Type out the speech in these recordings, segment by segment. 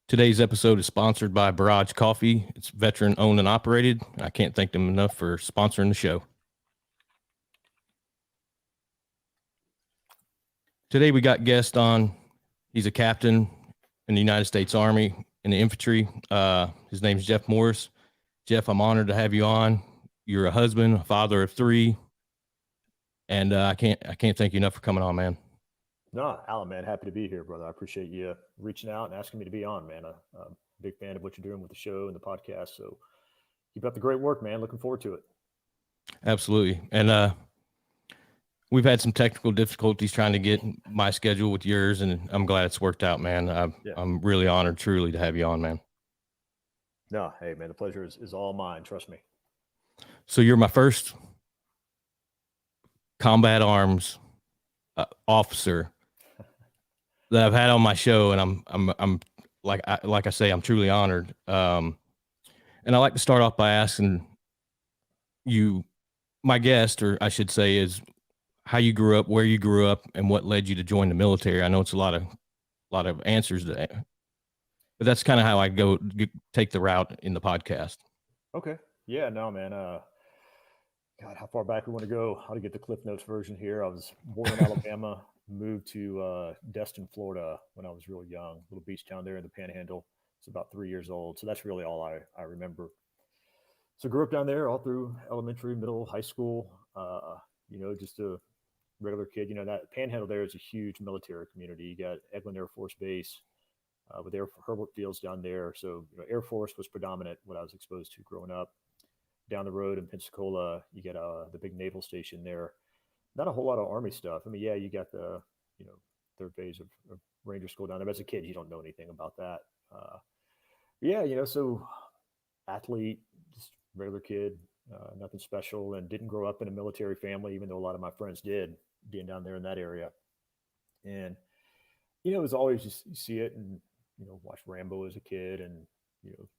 Today's episode is sponsored by Barrage Coffee. It's veteran owned and operated. I can't thank them enough for sponsoring the show. Today we got guest on. He's a captain in the United States Army in the infantry. His name's Jeff Morris. Jeff, I'm honored to have you on. You're a husband, a father of three, and I can't thank you enough for coming on, man. No, Alan, man, happy to be here, brother. I appreciate you reaching out and asking me to be on, man. I'm a big fan of what you're doing with the show and the podcast. So keep up the great work, man. Looking forward to it. Absolutely. And we've had some technical difficulties trying to get my schedule with yours, and I'm glad it's worked out, man. I'm really honored, truly, to have you on, man. No, hey, man, the pleasure is all mine. Trust me. So you're my first combat arms officer that I've had on my show, and I'm like I say, I'm truly honored. And I like to start off by asking you, my guest, or I should say, is how you grew up, where you grew up, and what led you to join the military. I know it's a lot of answers to that, but that's kind of how I take the route in the podcast. Okay. Yeah, no, man. God, how far back we want to go? How to get the Cliff Notes version here? I was born in Alabama, moved to Destin, Florida when I was real young. Little beach town there in the Panhandle. It's about 3 years old, so that's really all I remember. So grew up down there all through elementary, middle, high school. Just a regular kid. That Panhandle there is a huge military community. You got Eglin Air Force Base with Herbert Fields down there. So Air Force was predominant what I was exposed to growing up. Down the road in Pensacola, you get the big naval station there. Not a whole lot of Army stuff. I mean, yeah, you got the third phase of Ranger School down there. But as a kid, you don't know anything about that. So athlete, just regular kid, nothing special, and didn't grow up in a military family, even though a lot of my friends did, being down there in that area. And it was always just you see it and watch Rambo as a kid and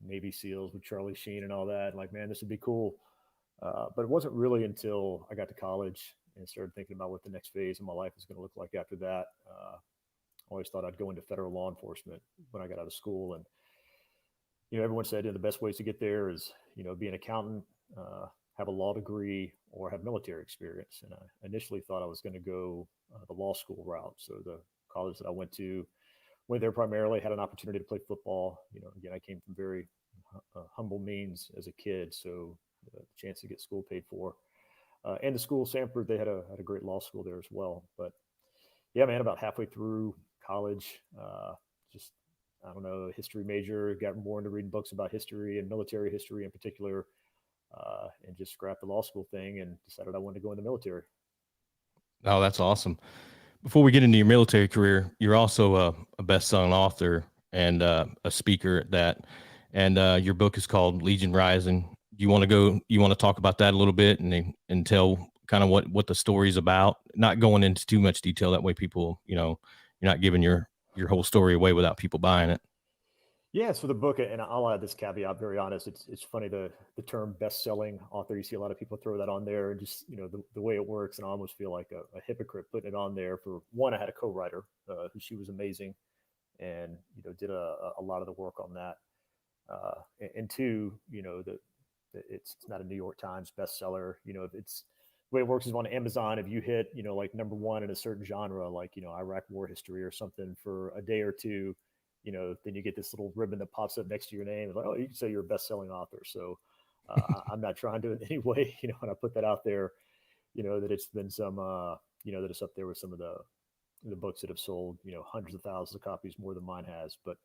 Navy SEALs with Charlie Sheen and all that. Like, man, this would be cool. But it wasn't really until I got to college and started thinking about what the next phase of my life was going to look like after that. Always thought I'd go into federal law enforcement when I got out of school. And, everyone said the best ways to get there is, be an accountant, have a law degree, or have military experience. And I initially thought I was going to go the law school route. So the college that I went there primarily, had an opportunity to play football. Again, I came from very humble means as a kid, so the chance to get school paid for. And the school, Sanford, they had a great law school there as well. But yeah, man, about halfway through college, just, I don't know, history major, got more into reading books about history and military history in particular, and just scrapped the law school thing and decided I wanted to go in the military. Oh, that's awesome. Before we get into your military career, you're also a best-selling author and a speaker at that. And your book is called Legion Rising. You want to talk about that a little bit and tell kind of what the story's about, not going into too much detail. That way people, you're not giving your whole story away without people buying it. Yeah, so the book, and I'll add this caveat, very honest, it's funny, the term best-selling author, you see a lot of people throw that on there, and just, the way it works, and I almost feel like a hypocrite putting it on there. For one, I had a co-writer who, she was amazing, and, did a lot of the work on that. And two, it's not a New York Times bestseller. It's the way it works is on Amazon. If you hit, like number one in a certain genre, like, Iraq war history or something for a day or two, then you get this little ribbon that pops up next to your name. It's like, oh, you can say you're a best-selling author. So I'm not trying to in any way, when I put that out there, that it's been some, that it's up there with some of the books that have sold, hundreds of thousands of copies more than mine has. But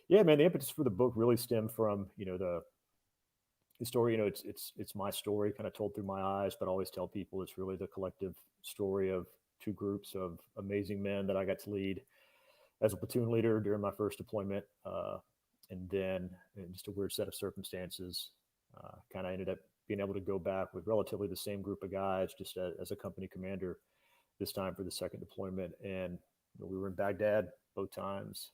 yeah, man, the impetus for the book really stemmed from, the story. It's my story kind of told through my eyes, but I always tell people it's really the collective story of two groups of amazing men that I got to lead as a platoon leader during my first deployment. And then in just a weird set of circumstances, kind of ended up being able to go back with relatively the same group of guys, just as a company commander this time for the second deployment. And we were in Baghdad both times,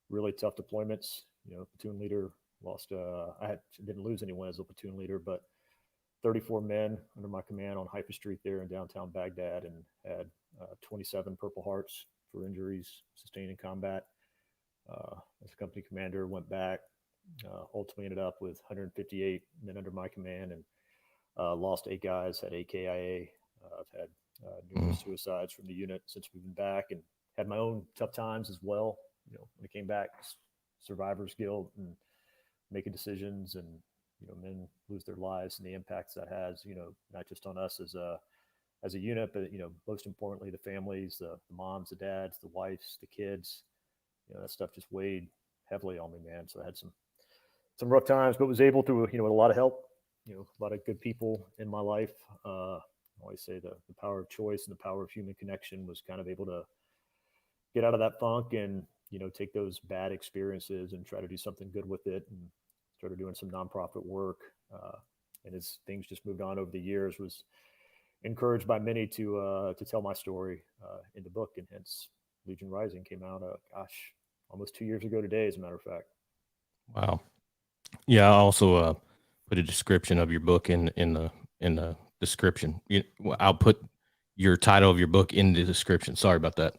really tough deployments. Platoon leader lost, didn't lose anyone as a platoon leader, but 34 men under my command on Haifa Street there in downtown Baghdad, and had 27 Purple Hearts for injuries sustained in combat. as a company commander, went back, ultimately ended up with 158 men under my command, and lost 8 guys, had 8 KIA. I've had Mm. numerous suicides from the unit since we've been back, and had my own tough times as well. When I came back, survivor's guilt and making decisions, and men lose their lives and the impacts that has. Not just on us as a unit, but most importantly, the families, the moms, the dads, the wives, the kids. That stuff just weighed heavily on me, man. So I had some rough times, but was able to, with a lot of help, a lot of good people in my life. I always say the power of choice and the power of human connection was kind of able to get out of that funk and, take those bad experiences and try to do something good with it, and started doing some nonprofit work. And as things just moved on over the years, was encouraged by many to tell my story in the book, and hence Legion Rising came out. Gosh, almost 2 years ago today, as a matter of fact. Wow. Yeah, I also put a description of your book in the description. I'll put your title of your book in the description. Sorry about that.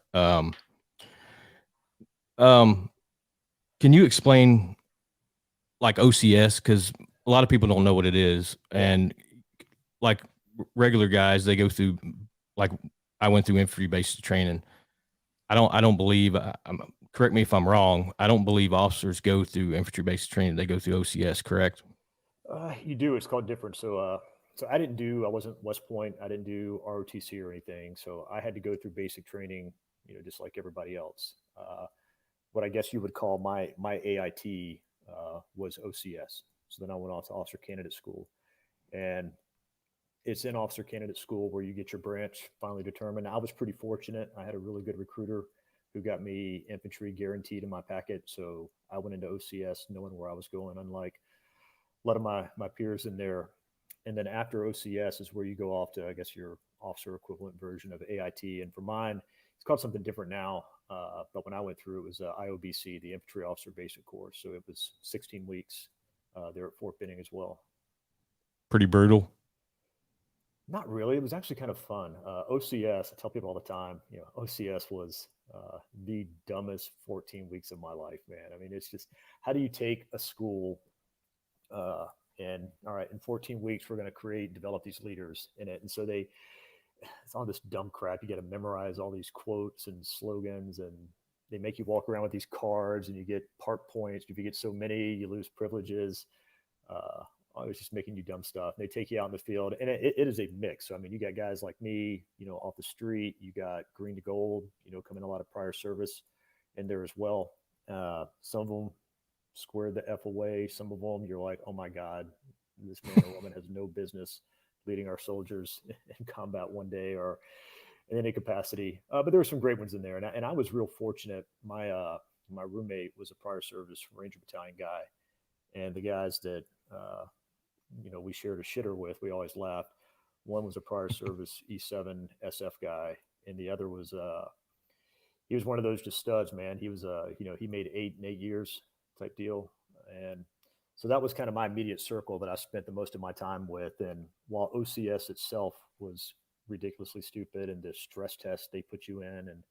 Can you explain like OCS? Because a lot of people don't know what it is, and like regular guys, they go through, like I went through infantry basic training. I don't believe. Correct me if I'm wrong. I don't believe officers go through infantry basic training. They go through OCS. Correct? You do. It's called different. So I wasn't West Point. I didn't do ROTC or anything. So I had to go through basic training, just like everybody else. What I guess you would call my AIT was OCS. So then I went off to officer candidate school, and it's in officer candidate school where you get your branch finally determined. I was pretty fortunate. I had a really good recruiter who got me infantry guaranteed in my packet. So I went into OCS knowing where I was going, unlike a lot of my peers in there. And then after OCS is where you go off to, I guess, your officer equivalent version of AIT. And for mine, it's called something different now. But when I went through, it was IOBC, the Infantry Officer Basic Course. So it was 16 weeks there at Fort Benning as well. Pretty brutal. Not really. It was actually kind of fun. OCS, I tell people all the time, OCS was the dumbest 14 weeks of my life, man. I mean, it's just, how do you take a school and all right, in 14 weeks, we're going to develop these leaders in it. And so it's all this dumb crap. You got to memorize all these quotes and slogans, and they make you walk around with these cards, and you get part points. If you get so many, you lose privileges. I was just making you dumb stuff. And they take you out in the field, and it is a mix. So, I mean, you got guys like me, off the street. You got green to gold, coming a lot of prior service in there as well. Some of them squared the F away. Some of them, you're like, oh my God, this man or woman has no business leading our soldiers in combat one day or in any capacity. But there were some great ones in there. And I was real fortunate. My roommate was a prior service Ranger Battalion guy. And the guys that, we shared a shitter with, we always laughed. One was a prior service E7 SF guy. And the other was, he was one of those just studs, man. He was, he made 8 in 8 years type deal. And so that was kind of my immediate circle that I spent the most of my time with. And while OCS itself was ridiculously stupid, and the stress test they put you in, and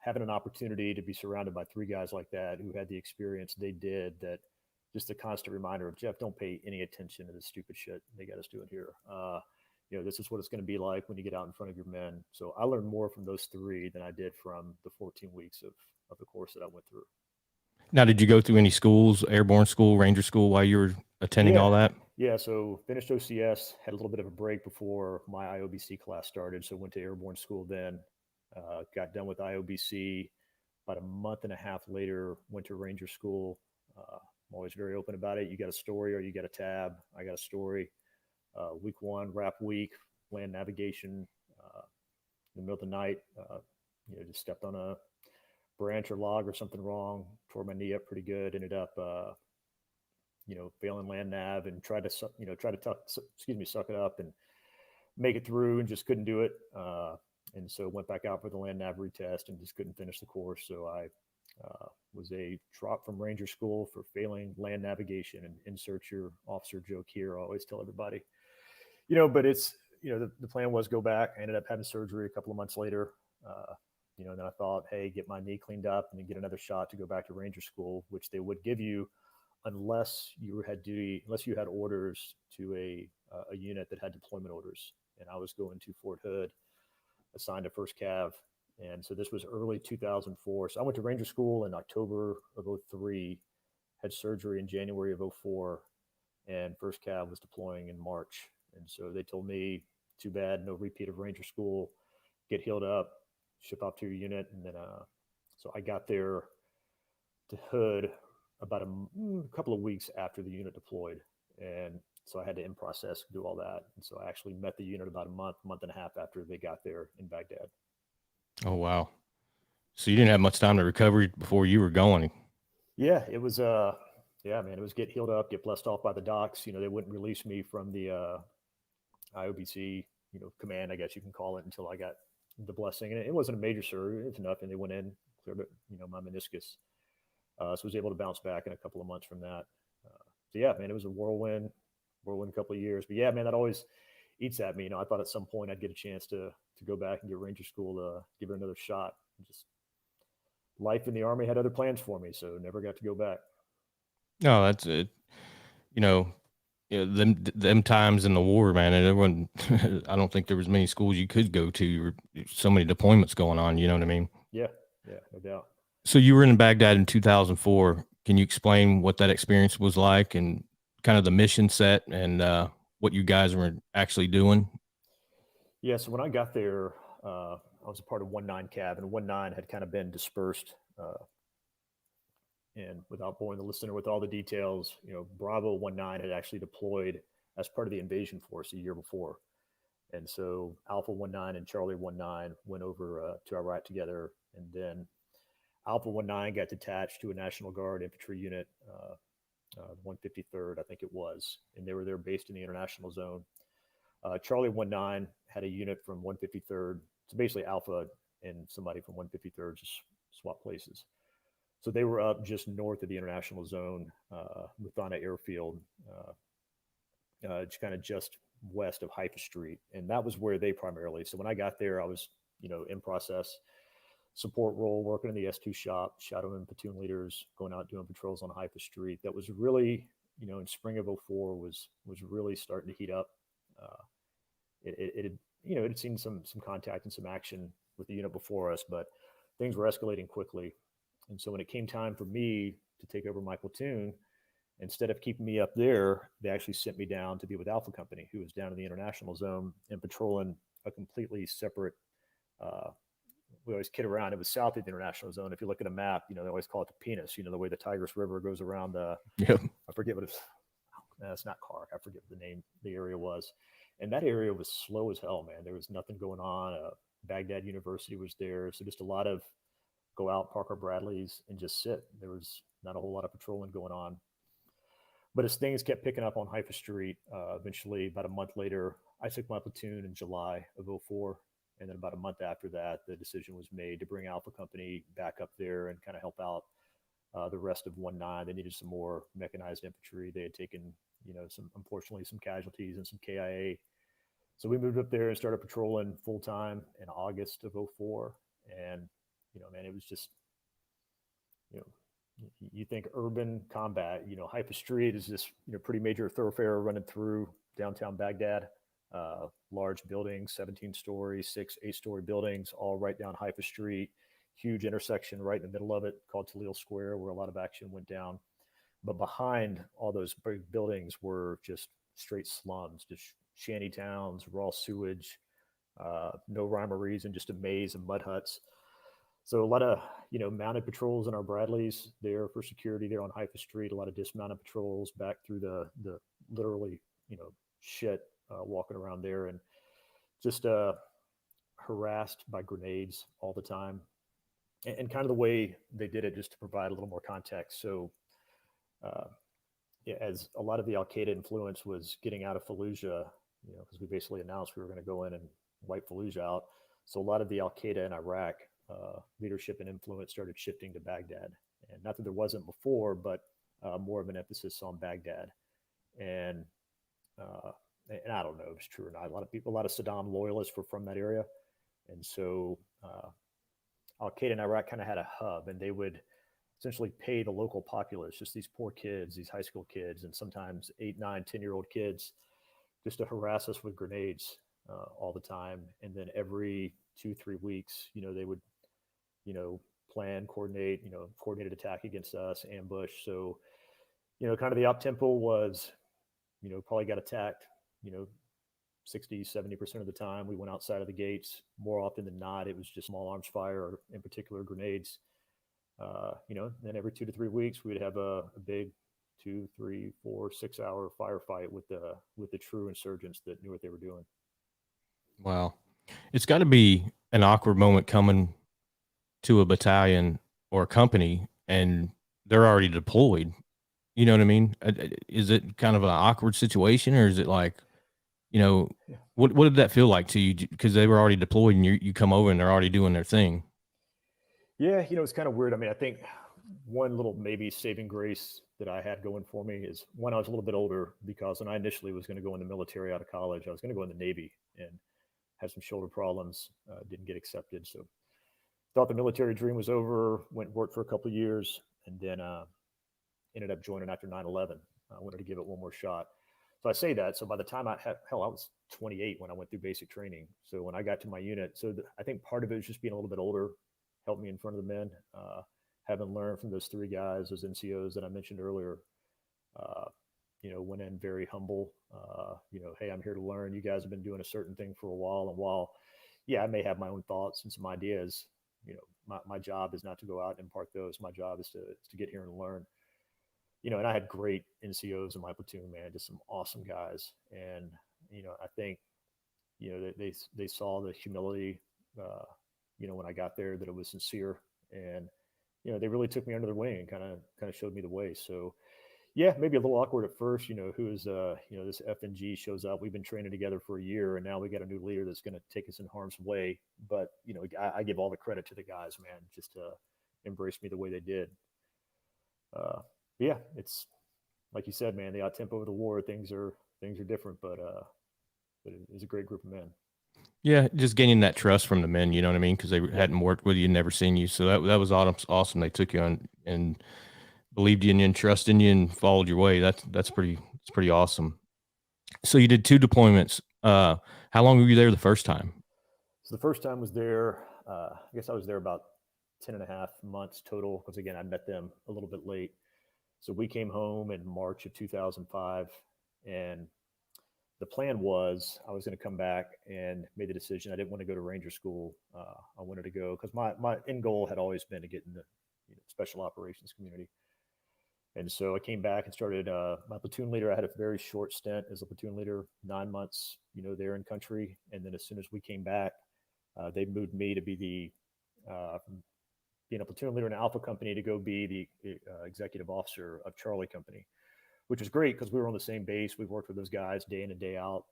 having an opportunity to be surrounded by 3 guys like that who had the experience they did, that just a constant reminder of, Jeff, don't pay any attention to this stupid shit they got us doing here. This is what it's going to be like when you get out in front of your men. So I learned more from those 3 than I did from the 14 weeks of the course that I went through. Now, did you go through any schools, airborne school, ranger school, while you were attending all that? Yeah. So finished OCS, had a little bit of a break before my IOBC class started. So went to airborne school then, got done with IOBC. About a month and a half later, went to ranger school. I'm always very open about it. You got a story or you got a tab. I got a story. Week 1, RAP week, land navigation, in the middle of the night, just stepped on a branch or log or something wrong, tore my knee up pretty good, ended up, failing land nav, and tried to suck it up and make it through, and just couldn't do it. And so went back out for the land nav retest and just couldn't finish the course. So I was a drop from ranger school for failing land navigation, and insert your officer joke here. I always tell everybody, but it's, the plan was go back. I ended up having surgery a couple of months later. And then I thought, hey, get my knee cleaned up and then get another shot to go back to Ranger School, which they would give you unless you had duty, unless you had orders to a unit that had deployment orders. And I was going to Fort Hood, assigned to First Cav. And so this was early 2004. So I went to Ranger School in October of 03, had surgery in January of 04, and First Cav was deploying in March. And so they told me, too bad, no repeat of Ranger School, get healed up, ship off to your unit. And then, so I got there to Hood about a couple of weeks after the unit deployed. And so I had to in process do all that. And so I actually met the unit about a month and a half after they got there in Baghdad. Oh, wow. So you didn't have much time to recover before you were going. Yeah, it was, yeah, man, it was get healed up, get blessed off by the docs. They wouldn't release me from the IOBC, command, I guess you can call it, until I got the blessing. And it wasn't a major surgery, it was nothing. They went in, cleared it, my meniscus. So I was able to bounce back in a couple of months from that. So yeah, man, it was a whirlwind couple of years. But yeah, man, that always eats at me. I thought at some point I'd get a chance to go back and get Ranger School to give it another shot. Just life in the Army had other plans for me, so never got to go back. No, that's it. Them times in the war, man, and everyone, I don't think there was many schools you could go to, or so many deployments going on. You know what I mean? Yeah, no doubt. So you were in Baghdad in 2004. Can you explain what that experience was like and kind of the mission set and what you guys were actually doing? Yeah, so when I got there, I was a part of 19 Cav, and 19 had kind of been dispersed. And without boring the listener with all the details, Bravo 19 had actually deployed as part of the invasion force a year before. And so Alpha 19 and Charlie 19 went over to Iraq together. And then Alpha 19 got detached to a National Guard infantry unit, 153rd, I think it was. And they were there based in the international zone. Charlie 19 had a unit from 153rd. So basically Alpha and somebody from 153rd just swapped places. So they were up just north of the international zone, Muthana Airfield, kind of just west of Haifa Street. And that was where they primarily, so when I got there, I was, in process support role, working in the S2 shop, shadowing platoon leaders, going out doing patrols on Haifa Street. That was really, in spring of 04 was really starting to heat up. It had, it had seen some contact and some action with the unit before us, but things were escalating quickly. And so when it came time for me to take over my platoon, instead of keeping me up there, they actually sent me down to be with Alpha Company, who was down in the international zone and patrolling a completely separate, we always kid around, it was south of the international zone. If you look at a map, they always call it the penis, the way the Tigris River goes around Yep. I forget what it's, it's not Kark, I forget what the name the area was. And that area was slow as hell, man. There was nothing going on. Baghdad University was there. So just a lot of go out, park our Bradleys, and just sit. There was not a whole lot of patrolling going on. But as things kept picking up on Haifa Street, eventually, about a month later, I took my platoon in July of 04. And then about a month after that, the decision was made to bring Alpha Company back up there and kind of help out the rest of 19. They needed some more mechanized infantry. They had taken, unfortunately, some casualties and some KIA. So we moved up there and started patrolling full time in August of 04. And, man, it was just, you think urban combat, Haifa Street is this, pretty major thoroughfare running through downtown Baghdad, large buildings, 17 stories, 6, 8-story buildings, all right down Haifa Street, huge intersection right in the middle of it called Talil Square, where a lot of action went down. But behind all those big buildings were just straight slums, just shanty towns, raw sewage, no rhyme or reason, just a maze of mud huts. So a lot of, mounted patrols in our Bradleys there for security there on Haifa Street, a lot of dismounted patrols back through the literally, shit walking around there, and just harassed by grenades all the time. And kind of the way they did it, just to provide a little more context. So as a lot of the Al-Qaeda influence was getting out of Fallujah, because we basically announced we were going to go in and wipe Fallujah out. So a lot of the Al-Qaeda in Iraq leadership and influence started shifting to Baghdad. And not that there wasn't before, but more of an emphasis on Baghdad. And I don't know if it's true or not. A lot of Saddam loyalists were from that area. And so Al Qaeda in Iraq kind of had a hub, and they would essentially pay the local populace, just these poor kids, these high school kids, and sometimes 8, 9, 10-year-old kids, just to harass us with grenades all the time. And then every 2, 3 weeks, they would, plan, coordinate, coordinated attack against us, ambush. So, kind of the op tempo was, probably got attacked, 60, 70% of the time. We went outside of the gates. More often than not, it was just small arms fire, or in particular grenades. Then every 2 to 3 weeks, we'd have a big 2, 3, 4, 6 hour firefight with the true insurgents that knew what they were doing. Wow. It's got to be an awkward moment coming to a battalion or a company and they're already deployed. You know what I mean? Is it kind of an awkward situation, or is it like, Yeah. what did that feel like to you? Because they were already deployed and you come over and they're already doing their thing. Yeah, it's kind of weird. I mean, I think one little maybe saving grace that I had going for me is when I was a little bit older, because when I initially was going to go in the military out of college, I was going to go in the Navy and had some shoulder problems, didn't get accepted. So thought the military dream was over, went and worked for a couple of years, and then ended up joining after 9/11. I wanted to give it one more shot. So I say that. So by the time I was 28 when I went through basic training. So when I got to my unit, I think part of it was just being a little bit older, helped me in front of the men. Having learned from those 3 guys, those NCOs that I mentioned earlier, uh, went in very humble. Hey, I'm here to learn. You guys have been doing a certain thing for a while, and while, yeah, I may have my own thoughts and some ideas, my job is not to go out and impart those. My job is to get here and learn. And I had great NCOs in my platoon, man, just some awesome guys. And, I think, they saw the humility, when I got there, that it was sincere. And, they really took me under their wing and kind of showed me the way. So, yeah, maybe a little awkward at first, who is, this FNG shows up. We've been training together for a year, and now we got a new leader that's going to take us in harm's way. But, I give all the credit to the guys, man, just to embrace me the way they did. Yeah, it's like you said, man, the out tempo of the war, things are different, but it was a great group of men. Yeah, just gaining that trust from the men, you know what I mean? Because they hadn't worked with you, never seen you. So that was awesome. They took you on and believed in you and trusted in you and followed your way. That's pretty awesome. So you did 2 deployments. How long were you there the first time? So the first time was there, I guess I was there about 10 and a half months total, because again, I met them a little bit late. So we came home in March of 2005, and the plan was I was going to come back, and made the decision I didn't want to go to Ranger School. I wanted to go because my end goal had always been to get in the special operations community. And so I came back and started my platoon leader. I had a very short stint as a platoon leader, 9 months, there in country. And then as soon as we came back, they moved me to be from being a platoon leader in an Alpha company to go be the executive officer of Charlie Company, which was great because we were on the same base. We worked with those guys day in and day out.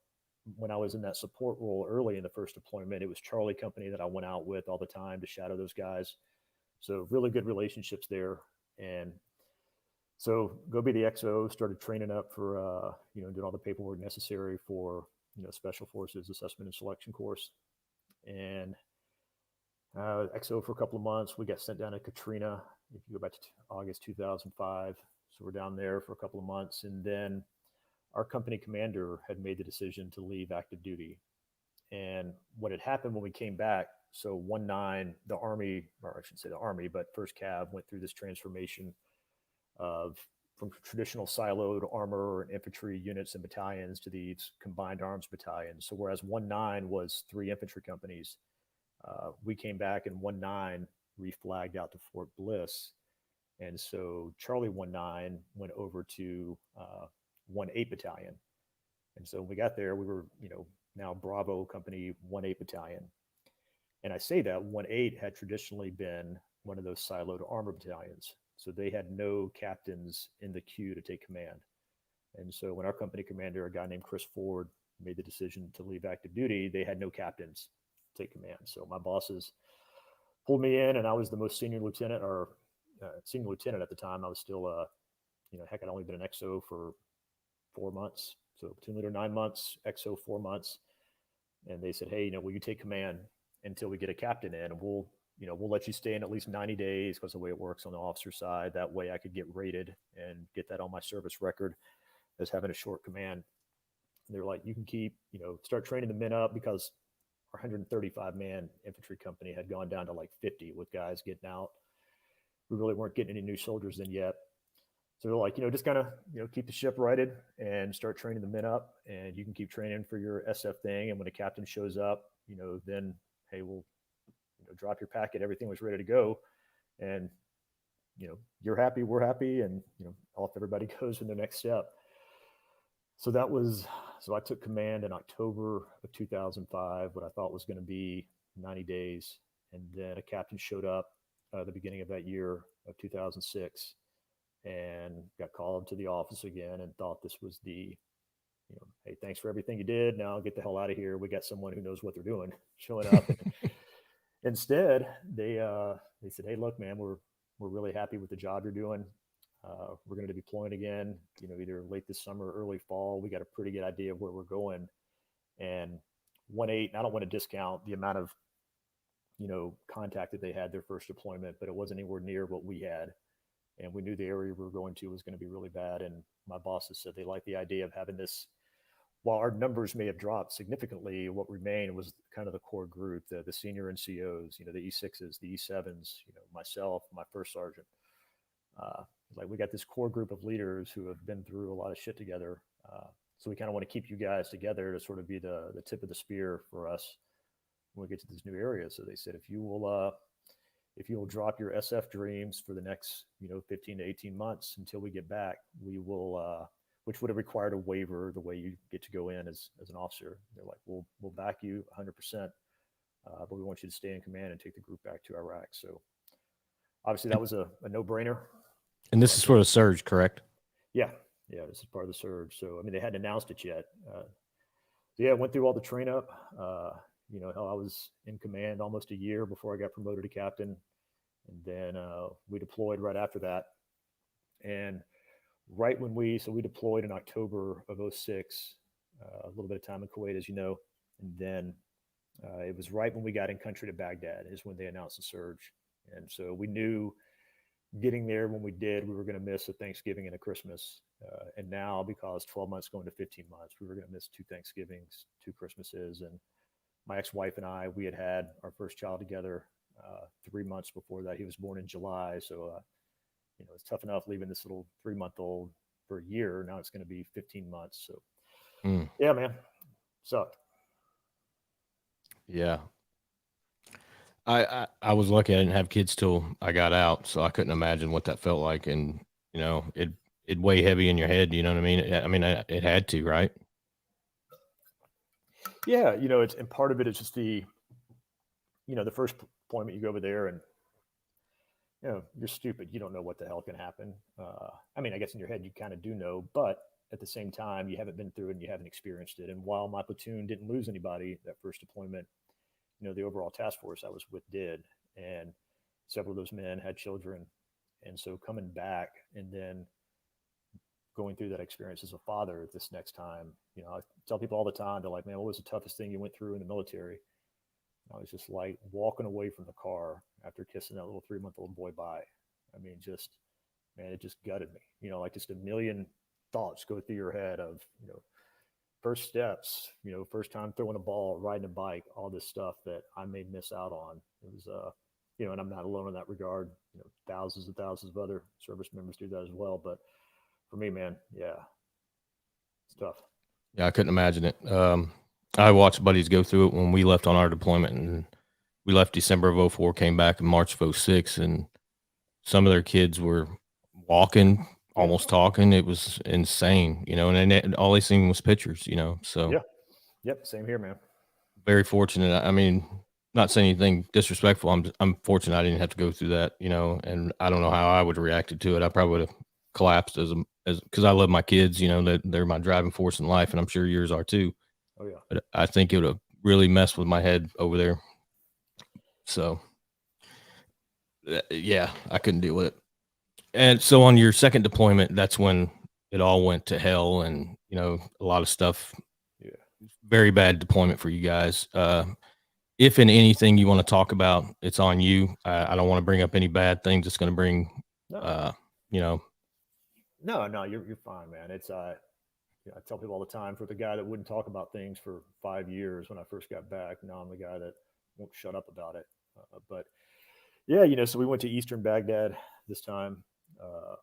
When I was in that support role early in the first deployment, it was Charlie Company that I went out with all the time to shadow those guys. So really good relationships there. And so go be the XO, started training up for, doing all the paperwork necessary for, Special Forces Assessment and Selection course. And XO for a couple of months. We got sent down to Katrina, if you go back to August 2005. So we're down there for a couple of months. And then our company commander had made the decision to leave active duty. And what had happened when we came back, so 1-9, the Army, or I should say the Army, but First Cav went through this transformation from traditional siloed armor and infantry units and battalions to these combined arms battalions. So whereas 1-9 was 3 infantry companies, we came back and 1-9 reflagged out to Fort Bliss. And so Charlie 1-9 went over to 1-8 battalion. And so when we got there, we were, now Bravo Company 1-8 battalion. And I say that 1-8 had traditionally been one of those siloed armor battalions. So they had no captains in the queue to take command. And so when our company commander, a guy named Chris Ford, made the decision to leave active duty, they had no captains to take command. So my bosses pulled me in, and I was the most senior lieutenant, or senior lieutenant at the time. I was still, I'd only been an XO for 4 months. So platoon leader 9 months, XO 4 months. And they said, hey, will you take command until we get a captain in, and we'll we'll let you stay in at least 90 days because the way it works on the officer side, that way I could get rated and get that on my service record as having a short command. And they're like, you can keep, start training the men up, because our 135 man infantry company had gone down to like 50 with guys getting out. We really weren't getting any new soldiers in yet. So they're like, just kind of, keep the ship righted and start training the men up, and you can keep training for your SF thing. And when a captain shows up, then, hey, we'll drop your packet. Everything was ready to go. And, you're happy, we're happy, and, off everybody goes in the next step. So so I took command in October of 2005, what I thought was going to be 90 days. And then a captain showed up at the beginning of that year of 2006 and got called to the office again and thought this was the, hey, thanks for everything you did. Now get the hell out of here. We got someone who knows what they're doing showing up. Instead, they said, hey, look, man, we're really happy with the job you're doing. We're going to be deploying again, either late this summer or early fall. We got a pretty good idea of where we're going. And 1-8, and I don't want to discount the amount of, contact that they had their first deployment, but it wasn't anywhere near what we had. And we knew the area we were going to was going to be really bad. And my bosses said they liked the idea of having this. While our numbers may have dropped significantly, what remained was kind of the core group, the senior NCOs, the E6s, the E7s, myself, my first sergeant. Like, we got this core group of leaders who have been through a lot of shit together. So we kind of want to keep you guys together to sort of be the tip of the spear for us when we get to this new area. So they said, if you will drop your SF dreams for the next, 15 to 18 months until we get back, we will, which would have required a waiver the way you get to go in as an officer. They're like, we'll back you 100%, but we want you to stay in command and take the group back to Iraq. So obviously that was a no-brainer. And this is for the surge, correct? Yeah, this is part of the surge. So, I mean, they hadn't announced it yet. I went through all the train up. Hell, I was in command almost a year before I got promoted to captain. And then we deployed right after that. And right when we deployed in October of 06, a little bit of time in Kuwait, as you know. And then it was right when we got in country to Baghdad is when they announced the surge. And so we knew getting there when we did, we were going to miss a Thanksgiving and a Christmas. And now, because 12 months going to 15 months, we were going to miss 2 Thanksgivings, 2 Christmases. And my ex-wife and I, we had our first child together 3 months before that. He was born in July. So, it's tough enough leaving this little 3-month-old for a year. Now it's going to be 15 months. So, yeah, man, sucked. Yeah. I was lucky I didn't have kids till I got out, so I couldn't imagine what that felt like. And, it weigh heavy in your head. You know what I mean? I mean, it had to, right? Yeah. And part of it is just the first deployment, you go over there and, you're stupid. You don't know what the hell can happen. I mean, I guess in your head, you kind of do know, but at the same time, you haven't been through it and you haven't experienced it. And while my platoon didn't lose anybody that first deployment, the overall task force I was with did. And several of those men had children. And so coming back and then going through that experience as a father this next time, I tell people all the time, they're like, man, what was the toughest thing you went through in the military? And I was just like walking away from the car after kissing that little 3-month-old boy bye. I mean, it just gutted me, like just a million thoughts go through your head of, first steps, first time throwing a ball, riding a bike, all this stuff that I may miss out on. It was, and I'm not alone in that regard. Thousands and thousands of other service members do that as well. But for me, man, yeah, it's tough. Yeah, I couldn't imagine it. I watched buddies go through it when we left on our deployment, and we left December of 04, came back in March of 06, and some of their kids were walking, almost talking. It was insane, and all they seen was pictures, so. Yeah. Yep. Same here, man. Very fortunate. I mean, not saying anything disrespectful. I'm fortunate I didn't have to go through that, and I don't know how I would have reacted to it. I probably would have collapsed because I love my kids, that they're my driving force in life, and I'm sure yours are too. Oh yeah. But I think it would have really messed with my head over there. So yeah, I couldn't deal with it. And so on your second deployment, that's when it all went to hell, and a lot of stuff. Yeah. Very bad deployment for you guys. if in anything you want to talk about, it's on you. I don't want to bring up any bad things. It's going to bring, No, you know, no, you're fine, man. It's you know, I tell people all the time, for the guy that wouldn't talk about things for 5 years when I first got back, now I'm the guy that won't shut up about it. But yeah, you know, so we went to Eastern Baghdad this time. Uh,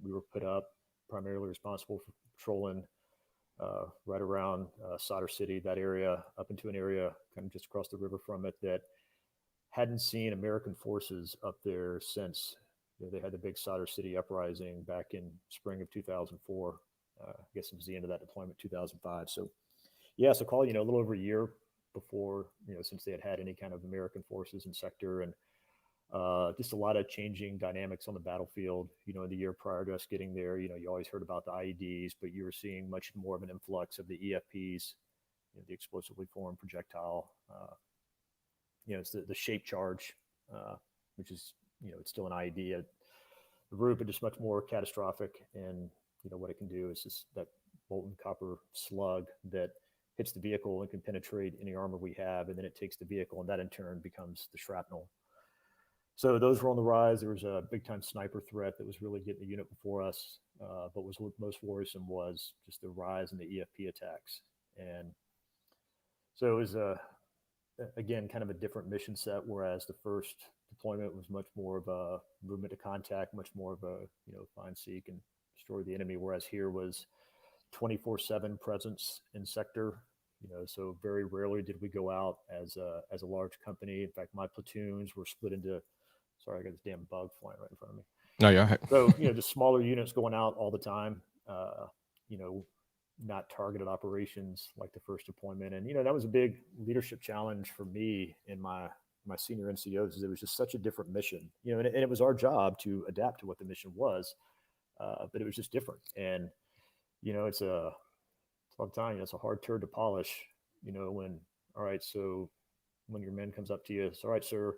we were put up, primarily responsible for patrolling right around Sadr City, that area, up into an area kind of just across the river from it that hadn't seen American forces up there since, you know, they had the big Sadr City uprising back in spring of 2004. I guess it was the end of that deployment, 2005. So yeah, so call, you know, a little over a year before, you know, since they had any kind of American forces in sector, and just a lot of changing dynamics on the battlefield. You know, in the year prior to us getting there, you know, you always heard about the IEDs, but you were seeing much more of an influx of the EFPs, you know, the explosively formed projectile. You know, it's the shape charge, which is, you know, it's still an IED at the root, but just much more catastrophic. And, you know, what it can do is just that molten copper slug that hits the vehicle and can penetrate any armor we have. And then it takes the vehicle, and that in turn becomes the shrapnel. So those were on the rise. There was a big time sniper threat that was really getting the unit before us. But what was most worrisome was just the rise in the EFP attacks. And so it was again, kind of a different mission set, whereas the first deployment was much more of a movement to contact, much more of a, you know, find, seek, and destroy the enemy, whereas here was 24/7 presence in sector. You know, so very rarely did we go out as a large company. In fact, my platoons were split into, sorry, I got this damn bug flying right in front of me. no, you're right. So, you know, just smaller units going out all the time. You know, not targeted operations like the first deployment. And, you know, that was a big leadership challenge for me in my senior NCOs, is it was just such a different mission, you know, and it was our job to adapt to what the mission was. But it was just different. And, you know, it's I'm telling you, it's a hard turd to polish, you know, when, all right, so when your man comes up to you, it's all right, sir.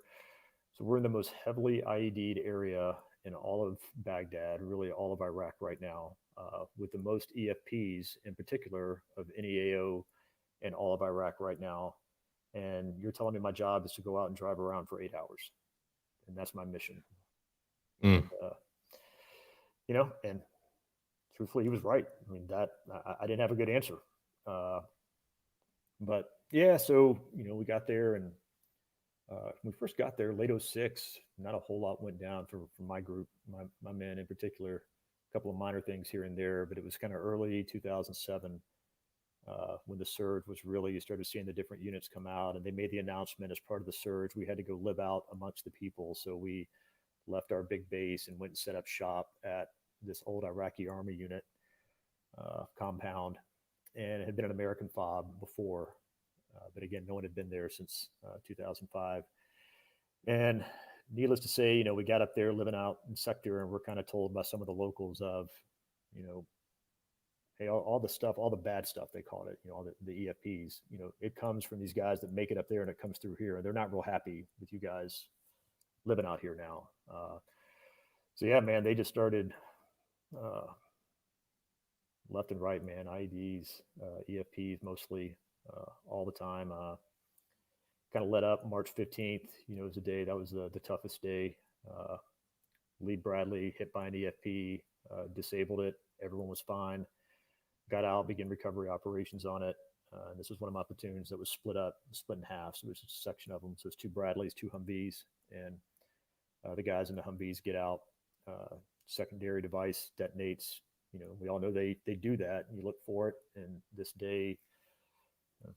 So we're in the most heavily IED'd area in all of Baghdad, really all of Iraq right now, with the most EFPs in particular of any AO in all of Iraq right now. And you're telling me my job is to go out and drive around for 8 hours, and that's my mission. Mm. And you know, and truthfully, he was right. I mean, that I didn't have a good answer, uh, but yeah. So you know, we got there, and when we first got there, late '06, not a whole lot went down for my group, my men in particular. A couple of minor things here and there, but it was kind of early 2007 when the surge was really, you started seeing the different units come out, and they made the announcement as part of the surge we had to go live out amongst the people. So we left our big base and went and set up shop at this old Iraqi army unit compound, and it had been an American fob before, but again, no one had been there since 2005. And needless to say, you know, we got up there living out in sector, and we're kind of told by some of the locals of, you know, hey, all the stuff, all the bad stuff, they called it, you know, all the EFPs, you know, it comes from these guys that make it up there, and it comes through here. And they're not real happy with you guys living out here now. So yeah, man, they just started uh, left and right, man. IEDs, EFPs, mostly all the time. Kind of let up March 15th. You know, it was the day that was the toughest day. Lee Bradley hit by an EFP, disabled it. Everyone was fine. Got out, began recovery operations on it. And this was one of my platoons that was split in half. So there's a section of them. So it's two Bradleys, two Humvees, and the guys in the Humvees get out. Secondary device detonates. You know, we all know they do that. And you look for it, and this day,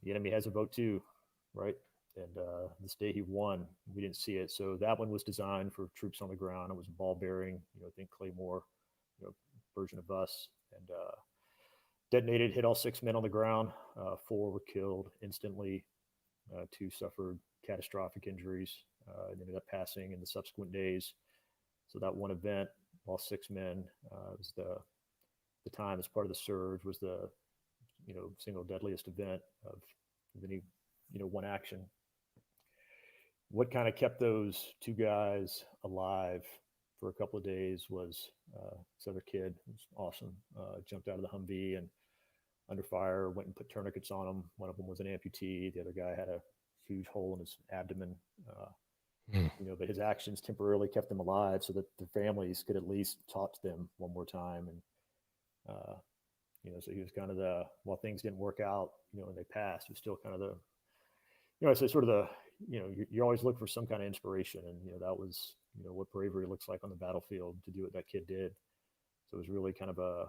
the enemy has a vote too, right? And this day he won. We didn't see it. So that one was designed for troops on the ground. It was a ball bearing, you know, think Claymore, you know, version of us. And detonated, hit all 6 men on the ground. 4 were killed instantly. 2 suffered catastrophic injuries and ended up passing in the subsequent days. So that one event, lost 6 men. Was the time as part of the surge was the, you know, single deadliest event of any, you know, one action. What kind of kept those 2 guys alive for a couple of days was this other kid. It was awesome. Jumped out of the Humvee and under fire, went and put tourniquets on him. One of them was an amputee. The other guy had a huge hole in his abdomen. Mm. But his actions temporarily kept them alive so that the families could at least talk to them one more time. And, so he was kind of while things didn't work out, and they passed, he was still kind of I say sort of you always look for some kind of inspiration. And, that was, what bravery looks like on the battlefield to do what that kid did. So it was really kind of a,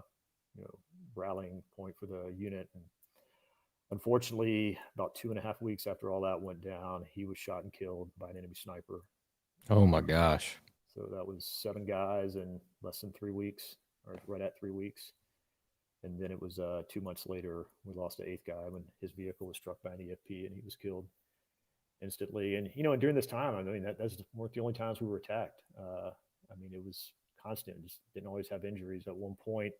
rallying point for the unit. And unfortunately, about 2.5 weeks after all that went down, he was shot and killed by an enemy sniper. Oh my gosh. So that was 7 guys in less than 3 weeks, or right at 3 weeks. And then it was 2 months later, we lost the 8th guy when his vehicle was struck by an EFP and he was killed instantly. And, and during this time, I mean, that's weren't the only times we were attacked. I mean, it was constant, just didn't always have injuries. At one point,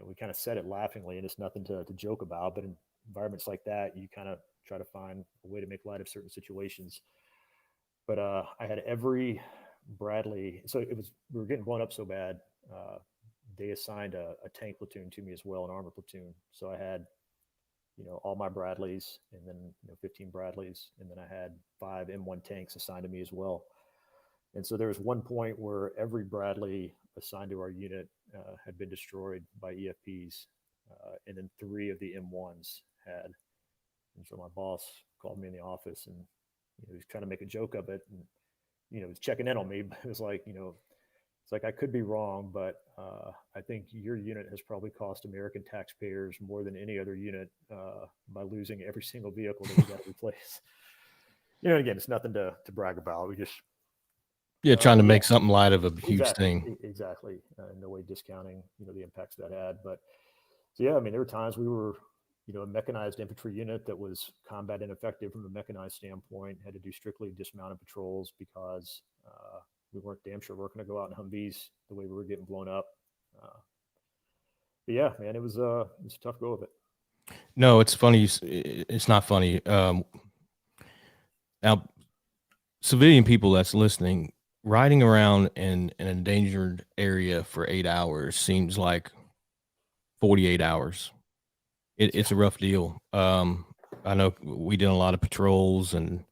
we kind of said it laughingly, and it's nothing to joke about, but in environments like that, you kind of try to find a way to make light of certain situations. But I had every Bradley. So we were getting blown up so bad. They assigned a tank platoon to me as well, an armor platoon. So I had, all my Bradleys, and then 15 Bradleys, and then I had 5 M1 tanks assigned to me as well. And so there was one point where every Bradley assigned to our unit had been destroyed by EFPs, and then 3 of the M1s had. And so my boss called me in the office, and he was trying to make a joke of it, and he was checking in on me. But it was like, it's like I could be wrong, but I think your unit has probably cost American taxpayers more than any other unit by losing every single vehicle that we got to replace. Again, it's nothing to brag about. We just trying to make something light of a huge thing. Exactly. No way discounting the impacts that had. But so yeah, I mean, there were times we were a mechanized infantry unit that was combat ineffective from a mechanized standpoint, had to do strictly dismounted patrols because we weren't damn sure we're going to go out in Humvees the way we were getting blown up. But yeah, man, it was a tough go of it. No, it's funny. It's not funny. Now, civilian people that's listening, riding around in an endangered area for 8 hours seems like 48 hours. It's a rough deal. I know we did a lot of patrols, and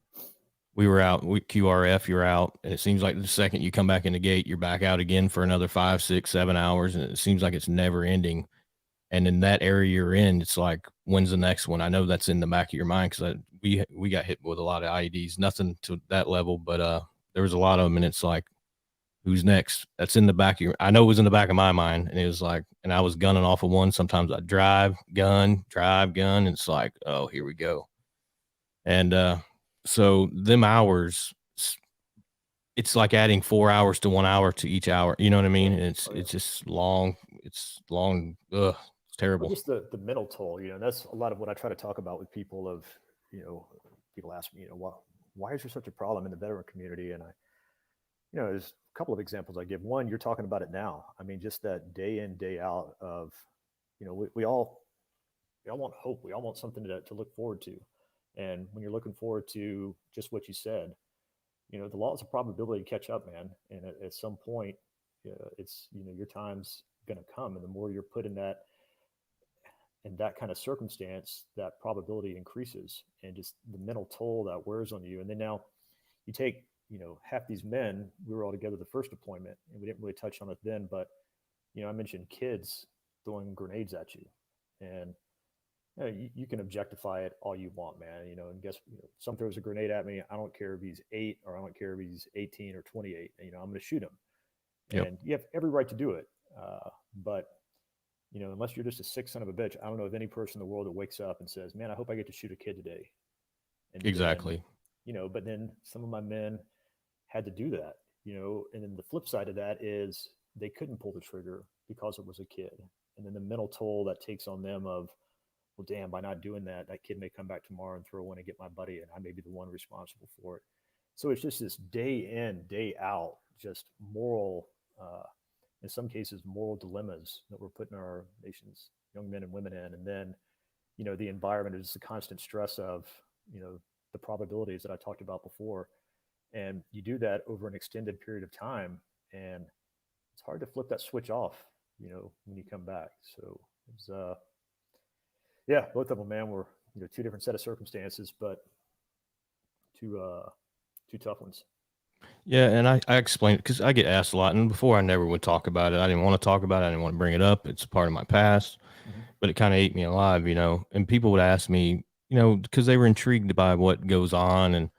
we were out. QRF, you're out, and it seems like the second you come back in the gate, you're back out again for another 5, 6, 7 hours, and it seems like it's never ending. And in that area you're in, it's like, when's the next one? I know that's in the back of your mind because we got hit with a lot of IEDs, nothing to that level, but there was a lot of them, and it's like, who's next? That's in the back of your. I know it was in the back of my mind, and it was like, and I was gunning off of one. Sometimes I drive, gun, and it's like, oh, here we go. And so them hours, it's like adding 4 hours to 1 hour to each hour. You know what I mean? And it's just long. It's long. Ugh, it's terrible. Well, just the mental toll. That's a lot of what I try to talk about with people. Of people ask me, why is there such a problem in the veteran community? And there's a couple of examples I give. One, you're talking about it now. I mean, just that day in, day out of, we all want hope. We all want something to look forward to. And when you're looking forward to just what you said, the laws of probability catch up, man. And at some point, it's, your time's going to come. And the more you're put in that kind of circumstance, that probability increases, and just the mental toll that wears on you. And then now you take, half these men, we were all together the first deployment, and we didn't really touch on it then, but, I mentioned kids throwing grenades at you. And you can objectify it all you want, man. And guess some throws a grenade at me. I don't care if he's 8 or I don't care if he's 18 or 28. I'm going to shoot him. Yep. And you have every right to do it. But unless you're just a sick son of a bitch, I don't know of any person in the world that wakes up and says, "Man, I hope I get to shoot a kid today." And exactly. Then, but then some of my men had to do that. And then the flip side of that is they couldn't pull the trigger because it was a kid. And then the mental toll that takes on them of, well, damn, by not doing that, that kid may come back tomorrow and throw one and get my buddy, and I may be the one responsible for it. So it's just this day in, day out, just moral, in some cases, moral dilemmas that we're putting our nation's young men and women in. And then, the environment is the constant stress of, the probabilities that I talked about before. And you do that over an extended period of time, and it's hard to flip that switch off, when you come back. So it's, yeah, both of them, man, were two different set of circumstances, but two tough ones. Yeah, and I explained it because I get asked a lot, and before I never would talk about it. I didn't want to talk about it. I didn't want to bring it up. It's a part of my past, Mm-hmm. but it kind of ate me alive, And people would ask me, because they were intrigued by what goes on, and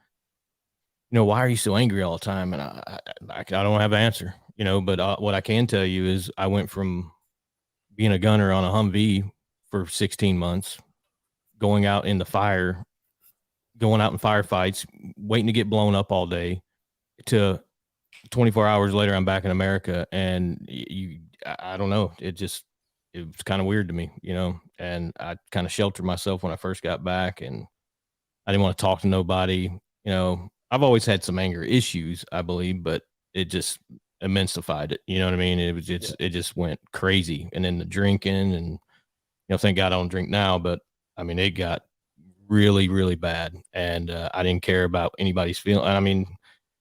why are you so angry all the time? And I don't have an answer, But what I can tell you is I went from being a gunner on a Humvee for 16 months, going out in the fire, going out in firefights, waiting to get blown up all day, to 24 hours later, I'm back in America, and I don't know. It was kind of weird to me, and I kind of sheltered myself when I first got back, and I didn't want to talk to nobody. I've always had some anger issues, I believe, but it just immensified it. You know what I mean? It just went crazy. And then the drinking, and, thank God I don't drink now, but I mean, it got really, really bad. And I didn't care about anybody's feeling. I mean,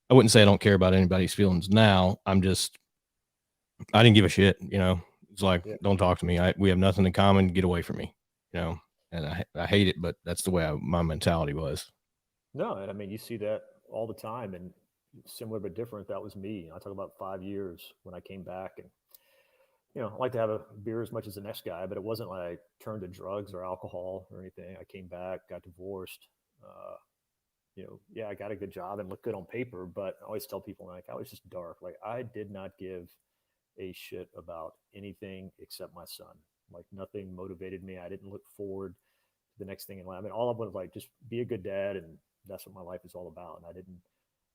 I wouldn't say I don't care about anybody's feelings now. I didn't give a shit, It's like, don't talk to me. We have nothing in common. Get away from me, And I hate it, but that's the way my mentality was. No, and I mean, you see that all the time, and similar but different. That was me. I talk about 5 years when I came back, and I like to have a beer as much as the next guy, but it wasn't like I turned to drugs or alcohol or anything. I came back, got divorced. I got a good job and looked good on paper, but I always tell people, like, I was just dark. Like, I did not give a shit about anything except my son. Like, nothing motivated me. I didn't look forward to the next thing in life. I mean, all I wanted was like just be a good dad, and that's what my life is all about. And I didn't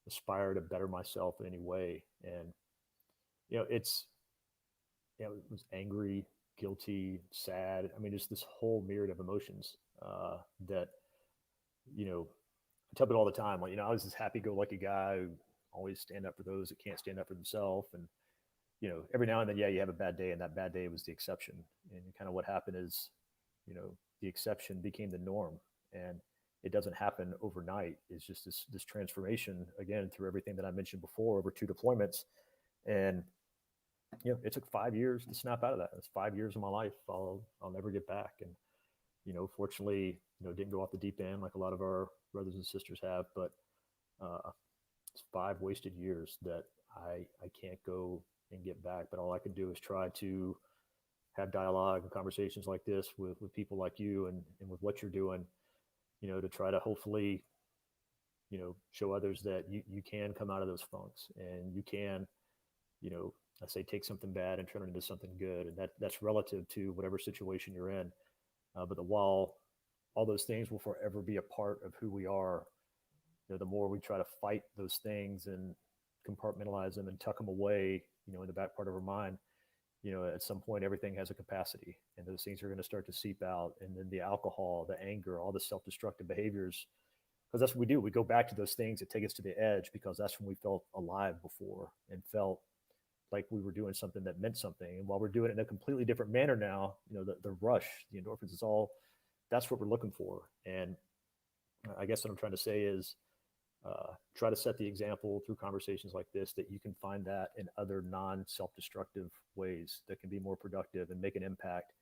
aspire to better myself in any way. And it was angry, guilty, sad. I mean, just this whole myriad of emotions that I tell people all the time. Like, I was this happy-go-lucky guy who always stand up for those that can't stand up for themselves. And every now and then, you have a bad day, and that bad day was the exception. And kind of what happened is, the exception became the norm, and it doesn't happen overnight. It's just this transformation again through everything that I mentioned before over 2 deployments, and it took 5 years to snap out of that. It's 5 years of my life I'll never get back. And fortunately, didn't go off the deep end like a lot of our brothers and sisters have, but it's 5 wasted years that I can't go and get back. But all I can do is try to have dialogue and conversations like this with people like you, and with what you're doing, to try to hopefully, show others that you can come out of those funks, and you can, I say, take something bad and turn it into something good. And that's relative to whatever situation you're in. But while all those things will forever be a part of who we are, the more we try to fight those things and compartmentalize them and tuck them away, in the back part of our mind, at some point everything has a capacity, and those things are going to start to seep out. And then the alcohol, the anger, all the self-destructive behaviors, because that's what we do. We go back to those things that take us to the edge, because that's when we felt alive before and felt like we were doing something that meant something. And while we're doing it in a completely different manner now, the rush, the endorphins, is all, that's what we're looking for. And I guess what I'm trying to say is, try to set the example through conversations like this, that you can find that in other non-self-destructive ways that can be more productive and make an impact,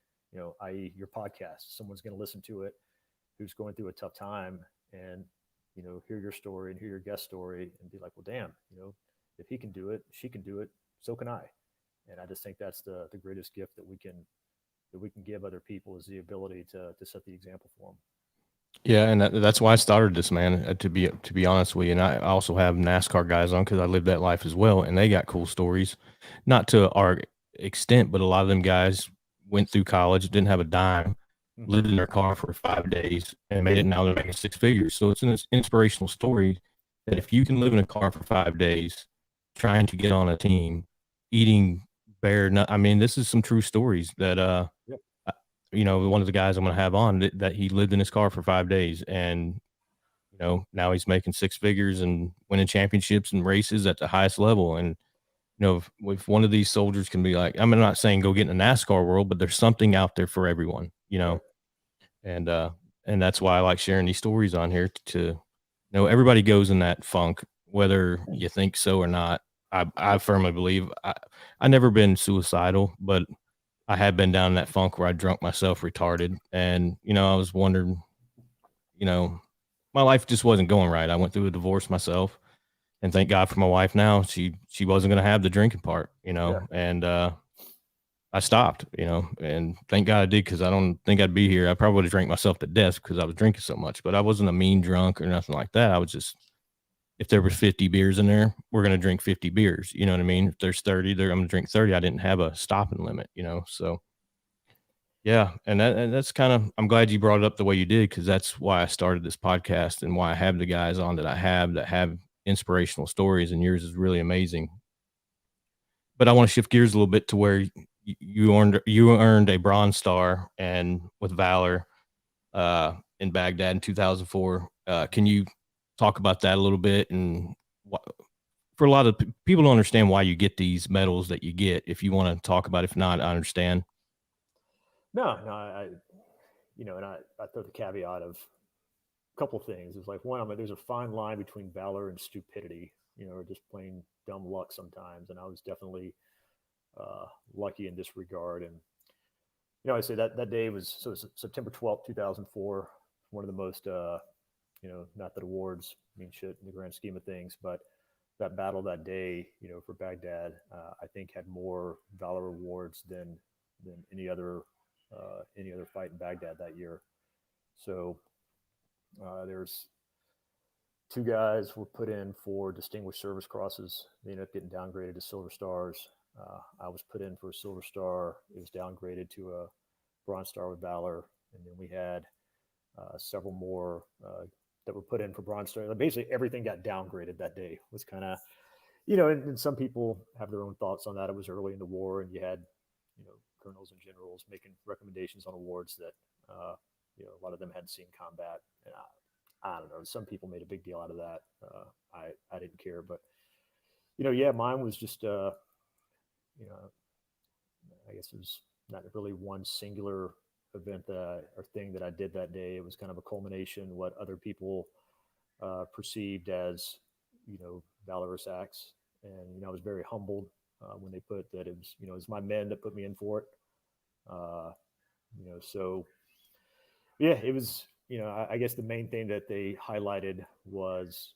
i.e. your podcast. Someone's going to listen to it who's going through a tough time, and, hear your story and hear your guest story and be like, well, damn, if he can do it, she can do it, so can I. And I just think that's the greatest gift that we can give other people, is the ability to set the example for them. Yeah, and that's why I started this, man. To be honest with you, and I also have NASCAR guys on because I lived that life as well, and they got cool stories, not to our extent, but a lot of them guys went through college, didn't have a dime, lived in their car for 5 days, and made it. Now they're making 6 figures. So it's an inspirational story that if you can live in a car for 5 days, trying to get on a team, eating bare nut. I mean, this is some true stories that one of the guys I'm going to have on, that he lived in his car for 5 days, and now he's making 6 figures and winning championships and races at the highest level. And if one of these soldiers can be like, I'm not saying go get in the NASCAR world, but there's something out there for everyone, and that's why I like sharing these stories on here to everybody goes in that funk, whether you think so or not. I firmly believe I never been suicidal, but I had been down in that funk where I drunk myself retarded. And, I was wondering, you know, my life just wasn't going right. I went through a divorce myself, and thank God for my wife now. She wasn't going to have the drinking part, Yeah. and I stopped, and thank God I did, because I don't think I'd be here. I probably would have drank myself to death because I was drinking so much, but I wasn't a mean drunk or nothing like that. I was just, if there were 50 beers in there, we're going to drink 50 beers. You know what I mean? If there's 30, I'm going to drink 30. I didn't have a stopping limit, so yeah. And that's kind of, I'm glad you brought it up the way you did, because that's why I started this podcast and why I have the guys on that I have that have inspirational stories, and yours is really amazing. But I want to shift gears a little bit to where you earned a Bronze Star and with Valor in Baghdad in 2004. Can you talk about that a little bit, and for a lot of people don't understand why you get these medals that you get? If you want to talk about it, if not, I understand. No, no, and I throw the caveat of a couple things. It's like, one, there's a fine line between valor and stupidity, or just plain dumb luck sometimes. And I was definitely lucky in this regard. And I say that day was, so it's September 12th, 2004. One of the most, not that awards mean shit in the grand scheme of things, but that battle that day, for Baghdad, I think had more valor awards than any other fight in Baghdad that year. So there's two guys were put in for distinguished service crosses. They ended up getting downgraded to silver stars. I was put in for a silver star. It was downgraded to a bronze star with valor, and then we had several more that were put in for bronze star. Basically, everything got downgraded that day. It was kind of, and some people have their own thoughts on that. It was early in the war, and you had, colonels and generals making recommendations on awards that, a lot of them hadn't seen combat. And I don't know. Some people made a big deal out of that. I didn't care, but yeah, mine was just, I guess it was not really one singular event or thing that I did that day. It was kind of a culmination what other people perceived as, valorous acts. And I was very humbled when they put that it was, it was my men that put me in for it. Uh, so yeah, it was. I guess the main thing that they highlighted was,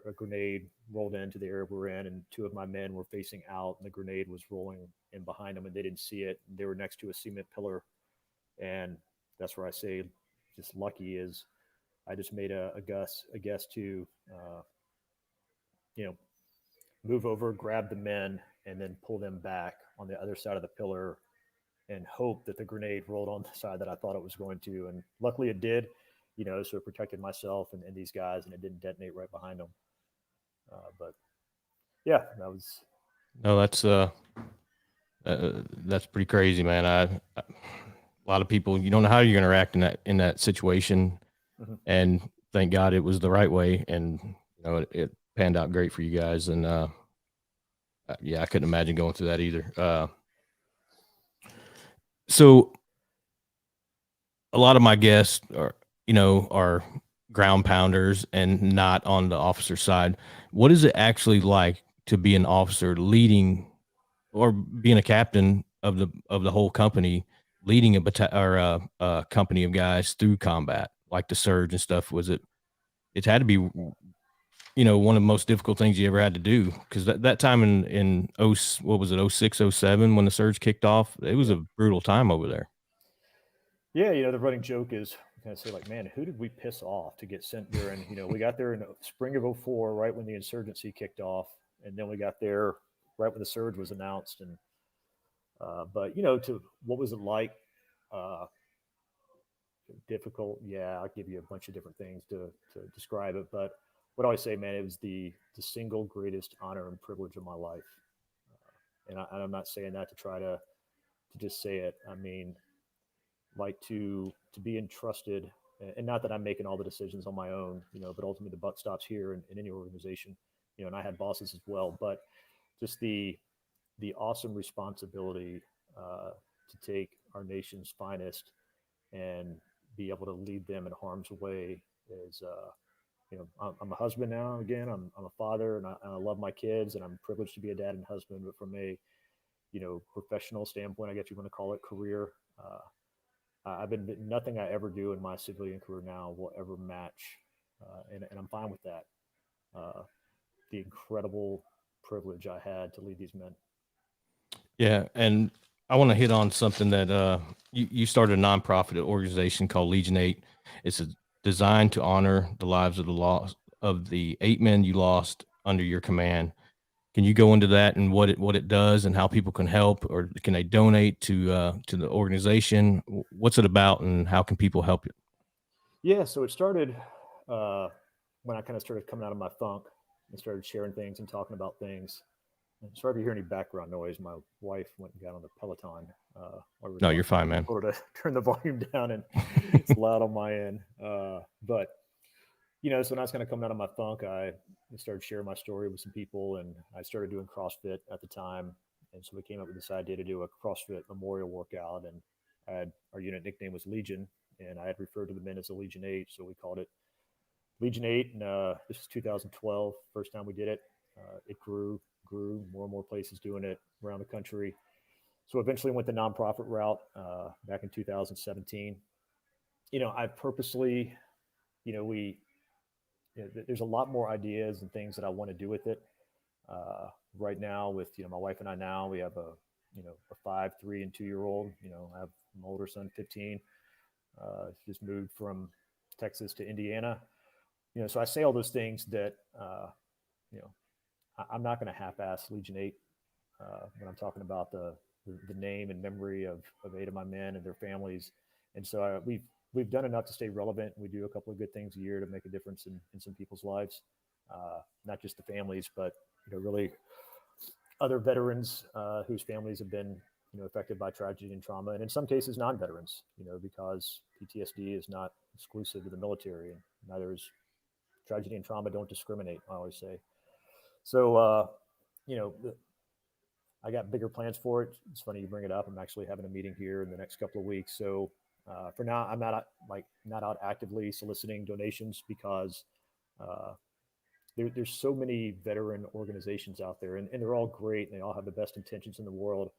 a grenade rolled into the area we're in, and two of my men were facing out, and the grenade was rolling in behind them, and they didn't see it. They were next to a cement pillar, and that's where I say, just lucky is, I just made a guess to, you know, move over, grab the men, and then pull them back on the other side of the pillar, and hope that the grenade rolled on the side that I thought it was going to. And luckily it did, so it protected myself and these guys, and it didn't detonate right behind them. But yeah, that was. No, that's pretty crazy, man. A lot of people, you don't know how you're going to react in that situation, Mhm. and thank God it was the right way, and it panned out great for you guys. And yeah, I couldn't imagine going through that either. So a lot of my guests are ground pounders and not on the officer side. What is it actually like to be an officer leading, or being a captain of the whole company, leading a company of guys through combat, like the surge and stuff? It had to be, one of the most difficult things you ever had to do, because that time in what was it, 06, 07, when the surge kicked off, it was Yeah. a brutal time over there. Yeah, the running joke is kind of say, like, man, who did we piss off to get sent there? And we got there in the spring of '04, right when the insurgency kicked off, and then we got there right when the surge was announced. And but to what was it like? Uh, Difficult, yeah. I'll give you a bunch of different things to describe it, but what I always say, man, it was the single greatest honor and privilege of my life. And I'm not saying that to try to just say it. I mean, like, to be entrusted, and not that I'm making all the decisions on my own, but ultimately the buck stops here in any organization, and I had bosses as well, but just the awesome responsibility to take our nation's finest and be able to lead them in harm's way is, I'm a husband now. Again, I'm a father, and I love my kids, and I'm privileged to be a dad and husband. But from a professional standpoint, I guess you want to call it career, I've been nothing I ever do in my civilian career now will ever match, and I'm fine with that. Uh, the incredible privilege I had to lead these men. Yeah, and I want to hit on something that you started a nonprofit organization called Legion 8. It's designed to honor the lives of the 8 men you lost under your command. Can you go into that and what it does and how people can help, or can they donate to the organization? What's it about, and how can people help you? Yeah, so it started when I kind of started coming out of my funk and started sharing things and talking about things. And sorry if you hear any background noise. My wife went and got on the Peloton while we were No, you're talking. fine, I man. told her to turn the volume down, and it's loud on my end. But so when I was kind of coming out of my funk, I started sharing my story with some people, and I started doing CrossFit at the time. And so we came up with this idea to do a CrossFit memorial workout, and our unit nickname was Legion, and I had referred to the men as the Legion 8, so we called it Legion 8. And this was 2012, first time we did it. It grew, more and more places doing it around the country. So eventually went the nonprofit route back in 2017. I purposely, we there's a lot more ideas and things that I want to do with it. Right now, with my wife and I, now we have a 5, 3, and 2 year old. I have my older son, 15. Just moved from Texas to Indiana. So I say all those things that you know I'm not going to half-ass Legion 8 when I'm talking about the name and memory of 8 of my men and their families. And so we've done enough to stay relevant. We do a couple of good things a year to make a difference in some people's lives, not just the families, but really other veterans whose families have been affected by tragedy and trauma, and in some cases non-veterans. Because PTSD is not exclusive to the military, and neither is tragedy and trauma. Don't discriminate, I always say. So you know I got bigger plans for it. It's funny you bring it up. I'm actually having a meeting here in the next couple of weeks. So for now, I'm not out actively soliciting donations because uh, there's so many veteran organizations out there, and they're all great, and they all have the best intentions in the world.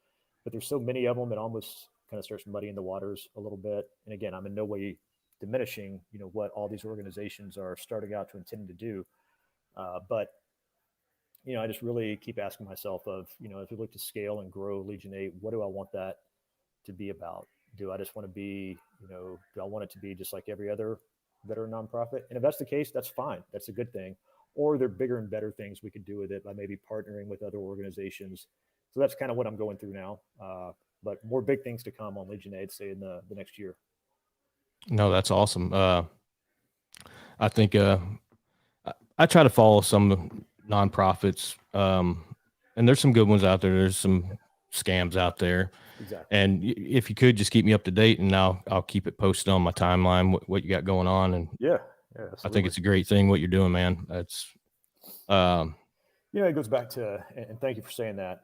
But there's so many of them, it almost kind of starts muddying the waters a little bit. And again, I'm in no way diminishing, what all these organizations are starting out to intend to do. But I just really keep asking myself as we look to scale and grow Legion 8, what do I want that to be about? Do I just want to be, do I want it to be just like every other veteran nonprofit? And if that's the case, that's fine. That's a good thing. Or there are bigger and better things we could do with it by maybe partnering with other organizations. So that's kind of what I'm going through now. But more big things to come on Legion 8, say in the next year. No, that's awesome. I think I try to follow some nonprofits, and there's some good ones out there. There's some scams out there, Exactly. and if you could just keep me up to date, and I'll keep it posted on my timeline what you got going on. And Yeah. Yeah. I think Absolutely. it's a great thing what you're doing, man. That's um, It goes back to, and thank you for saying that.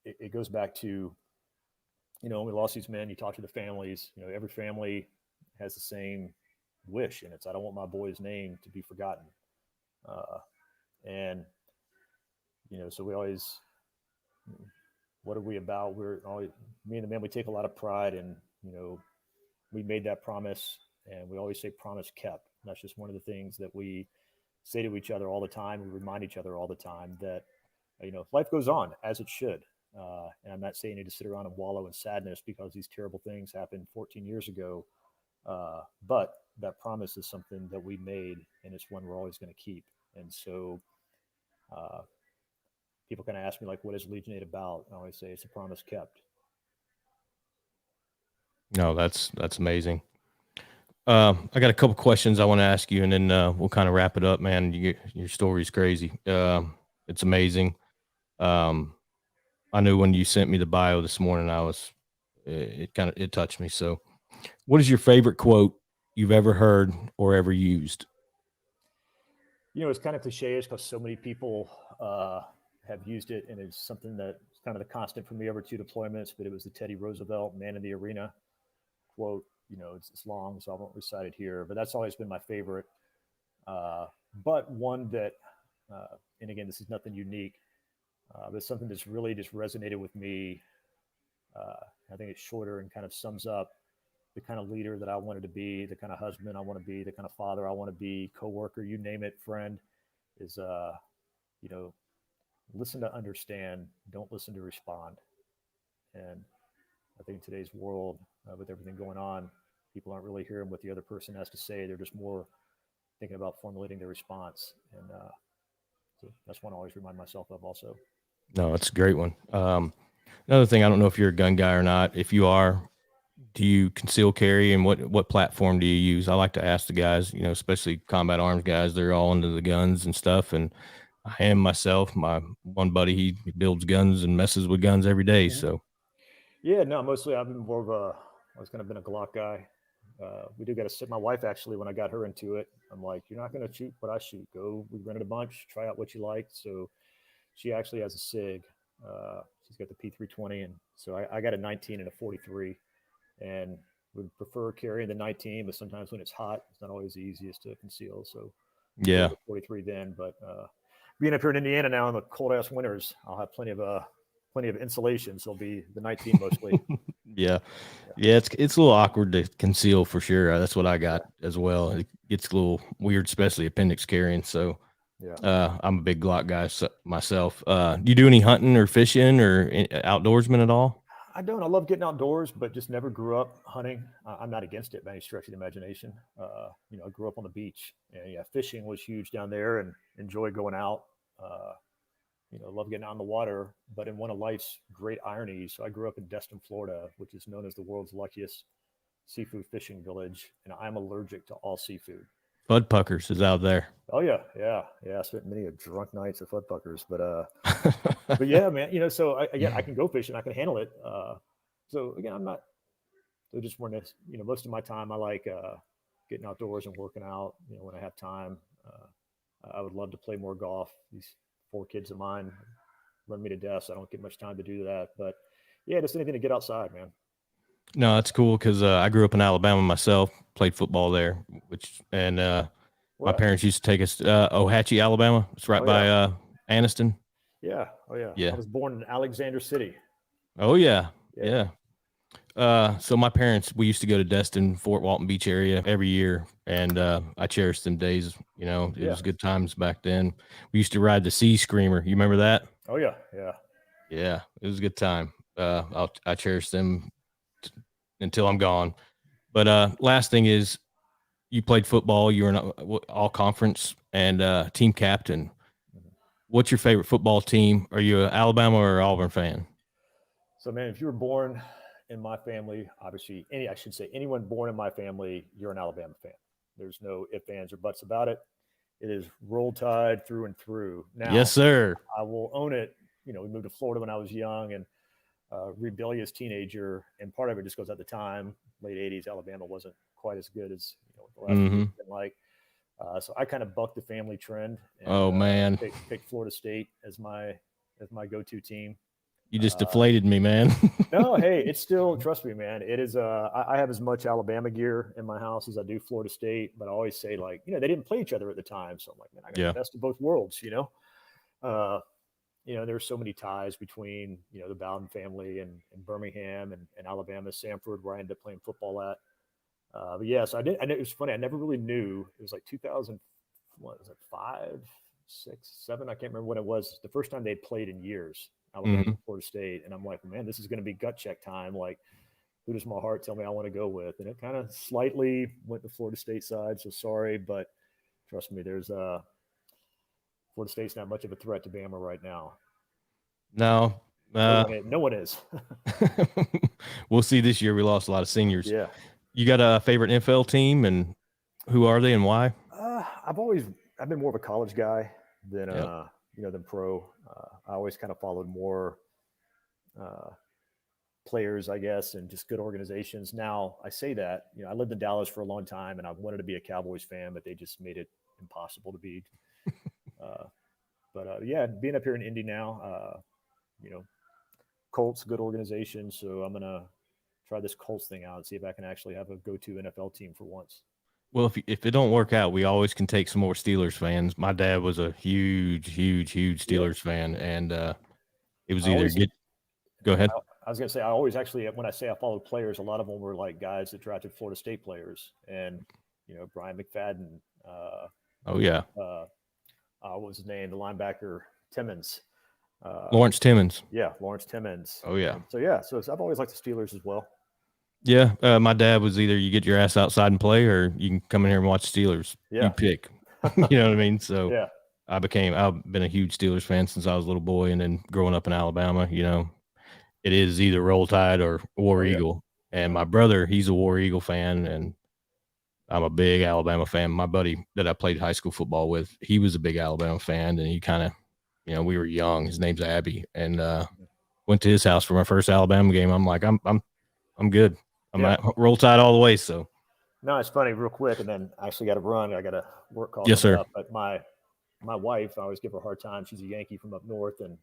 It goes back to, when we lost these men, you talk to the families, every family has the same wish, and it's, I don't want my boy's name to be forgotten. Uh, and, so we always, what are we about? We're always, me and the men, we take a lot of pride in, we made that promise, and we always say promise kept. And that's just one of the things that we say to each other all the time. We remind each other all the time that, life goes on as it should. And I'm not saying you to sit around and wallow in sadness because these terrible things happened 14 years ago. But that promise is something that we made, and it's one we're always going to keep. And so uh, people kind of ask me, like, what is Legion 8 about? And I always say it's a promise kept. no, that's amazing. I got a couple questions I want to ask you, and then we'll kind of wrap it up, man. Your story's crazy. It's amazing. Um, I knew when you sent me the bio this morning, it touched me. So, what is your favorite quote you've ever heard or ever used? It's kind of cliche because so many people have used it, and it's something that's kind of the constant for me over 2 deployments. But it was the Teddy Roosevelt "Man in the Arena" quote. It's long, so I won't recite it here, but that's always been my favorite. But one that, and again, this is nothing unique, but something that's really just resonated with me. I think it's shorter and kind of sums up the kind of leader that I wanted to be, the kind of husband I want to be, the kind of father I want to be, coworker, you name it, friend, is you know, listen to understand, don't listen to respond. And I think in today's world, with everything going on, people aren't really hearing what the other person has to say. They're just more thinking about formulating their response. And so that's one I always remind myself of also. No, it's a great one. Another thing, I don't know if you're a gun guy or not. If you are, do you conceal carry, and what platform do you use? I like to ask the guys, especially combat arms guys, they're all into the guns and stuff. And I am myself. My one buddy, he builds guns and messes with guns every day. Mhm. So Yeah, no, mostly I've been more of I was kind of been a Glock guy. We do got to sit. My wife actually, when I got her into it, I'm like, you're not going to shoot what I shoot. Go. We rented a bunch. Try out what you like. So she actually has a Sig. She's got the P320, and so I got a 19 and a 43, and would prefer carrying the 19. But sometimes when it's hot, it's not always the easiest to conceal. So we'll go yeah, with the 43 then. But being up here in Indiana now in the cold ass winters, I'll have plenty of insulation. So it'll be the 19 mostly. yeah, Yeah. yeah. It's a little awkward to conceal for sure. That's what I got Yeah. as well. It gets a little weird, especially appendix carrying. So Yeah. I'm a big Glock guy myself. Do you do any hunting or fishing or outdoorsman at all? I don't. I love getting outdoors, but just never grew up hunting. I'm not against it by any stretch of the imagination. I grew up on the beach, and yeah, fishing was huge down there, and enjoy going out. Uh, love getting out in the water. But in one of life's great ironies, so I grew up in Destin, Florida, which is known as the world's luckiest seafood fishing village, and I'm allergic to all seafood. Bud Puckers is out there. Oh yeah, yeah, yeah. I spent many a drunk nights at Fuddpuckers, but yeah, man. So again, I can go fishing, I can handle it. So again, I'm not. So just when it's, most of my time, I like getting outdoors and working out. When I have time, I would love to play more golf. These four kids of mine run me to death, so I don't get much time to do that. But yeah, just anything to get outside, man. No, that's cool because I grew up in Alabama myself, played football there, and my What? parents used to take us to Ohatchee, Alabama. It's right Oh by yeah, Anniston. yeah, oh yeah. I Yeah. was born in Alexander City. Oh yeah. Yeah, Yeah. So my parents, we used to go to Destin, Fort Walton Beach area every year, and I cherished them days. It yeah. was good times back then. We used to ride the Sea Screamer. You remember that? Oh yeah, yeah. Yeah, it was a good time. I cherish them t- until I'm gone. But last thing is, you played football. You were an all conference and team captain. Mhm. What's your favorite football team? Are you an Alabama or Auburn fan? So man, if you were born in my family, obviously I should say anyone born in my family, you're an Alabama fan. There's no ifs, ands, or buts about it. It is roll tide through and through. Yes, Now, sir. I will own it. We moved to Florida when I was young and rebellious teenager, and part of it just goes at the time, late '80s, Alabama wasn't quite as good as the last few years Hmm. have been like. So I kind of bucked the family trend and Oh man, picked Florida State as my go-to team. you just Uh, deflated me, man. no, hey, it's still, trust me, man. It is. I have as much Alabama gear in my house as I do Florida State, but I always say like, they didn't play each other at the time, so I'm like, man, I got Yeah. the best of both worlds. Uh, there's so many ties between the Bowden family and Birmingham and Alabama, Sanford, where I ended up playing football at. But yeah, so I did. I know it was funny. I never really knew. It was like 2000. What was it? 5, 6, 7. I can't remember when it was. The first time they'd played in years. Alabama, Hmm. Florida State, and I'm like, man, this is going to be gut check time. Like, who does my heart tell me I want to go with? And it kind of slightly went to Florida State side. So sorry, but trust me, there's Florida State's not much of a threat to Bama right now. No. No one is. We'll see this year. We lost a lot of seniors. Yeah. You got a favorite NFL team, and who are they and why? I've been more of a college guy than Yep. than pro. I always kind of followed more uh, players, I guess, and just good organizations. Now I say that I lived in Dallas for a long time, and I wanted to be a Cowboys fan, but they just made it impossible to be. Uh, but yeah, being up here in Indy now, you know, Colts, good organization. So I'm gonna try this Colts thing out and see if I can actually have a go-to NFL team for once. Well, if it don't work out, we always can take some more Steelers fans. My dad was a huge Yeah, Steelers fan, and it was I either always get. Go ahead. I was going to say, I always actually, when I say I followed players, a lot of them were like guys that drafted Florida State players, and Brian McFadden. Oh yeah, What was his name? The linebacker Timmons. Lawrence Timmons. Yeah, Lawrence Timmons. Oh yeah. And so I've always liked the Steelers as well. Yeah, my dad was either you get your ass outside and play, or you can come in here and watch Steelers. Yeah. You pick. You know what I mean? So yeah, I've been a huge Steelers fan since I was a little boy, and then growing up in Alabama, it is either Roll Tide or War Eagle. And my brother, he's a War Eagle fan, and I'm a big Alabama fan. My buddy that I played high school football with, he was a big Alabama fan, and he kind of, we were young. His name's Abby, and went to his house for my first Alabama game. I'm like, I'm good. I'm at Roll Tide all the way. So no, it's funny, real quick, and then I actually got to run. I got a work call. Yes, sir. Up, but my wife, I always give her a hard time. She's a Yankee from up north, and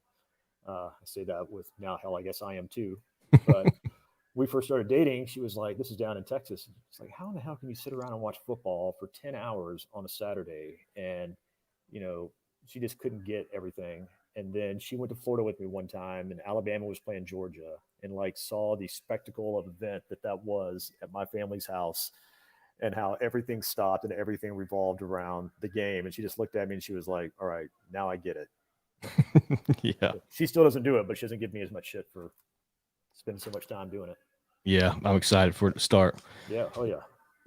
I say that with now, hell, I guess I am too. But we first started dating. She was like, "This is down in Texas." It's like, how in the hell can you sit around and watch football for 10 hours on a Saturday? And she just couldn't get everything. And then she went to Florida with me one time, and Alabama was playing Georgia, and like saw the spectacle of event that was at my family's house, and how everything stopped and everything revolved around the game. And she just looked at me and she was like, "All right, now I get it." Yeah. She still doesn't do it, but she doesn't give me as much shit for spending so much time doing it. Yeah, I'm excited for it to start. Yeah. Oh yeah.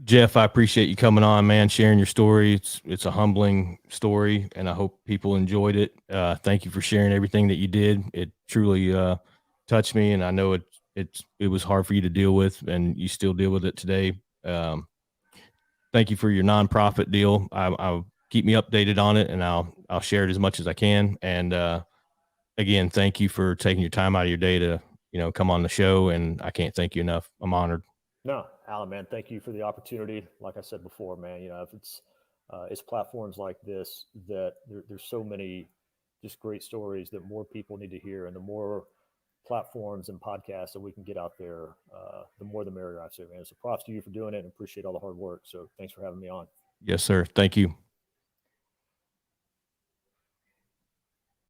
Jeff, I appreciate you coming on, man, sharing your story. It's a humbling story, and I hope people enjoyed it. Thank you for sharing everything that you did. It truly touched me, and I know it was hard for you to deal with, and you still deal with it today. Thank you for your nonprofit deal. I'll keep me updated on it, and I'll share it as much as I can. And again, thank you for taking your time out of your day to come on the show, and I can't thank you enough. I'm honored. No, Alan, man, thank you for the opportunity. Like I said before, man, if it's platforms like this that there's so many just great stories that more people need to hear, and the more platforms and podcasts that we can get out there, the more the merrier, I say, man. So props to you for doing it, and appreciate all the hard work. So thanks for having me on. Yes, sir. Thank you.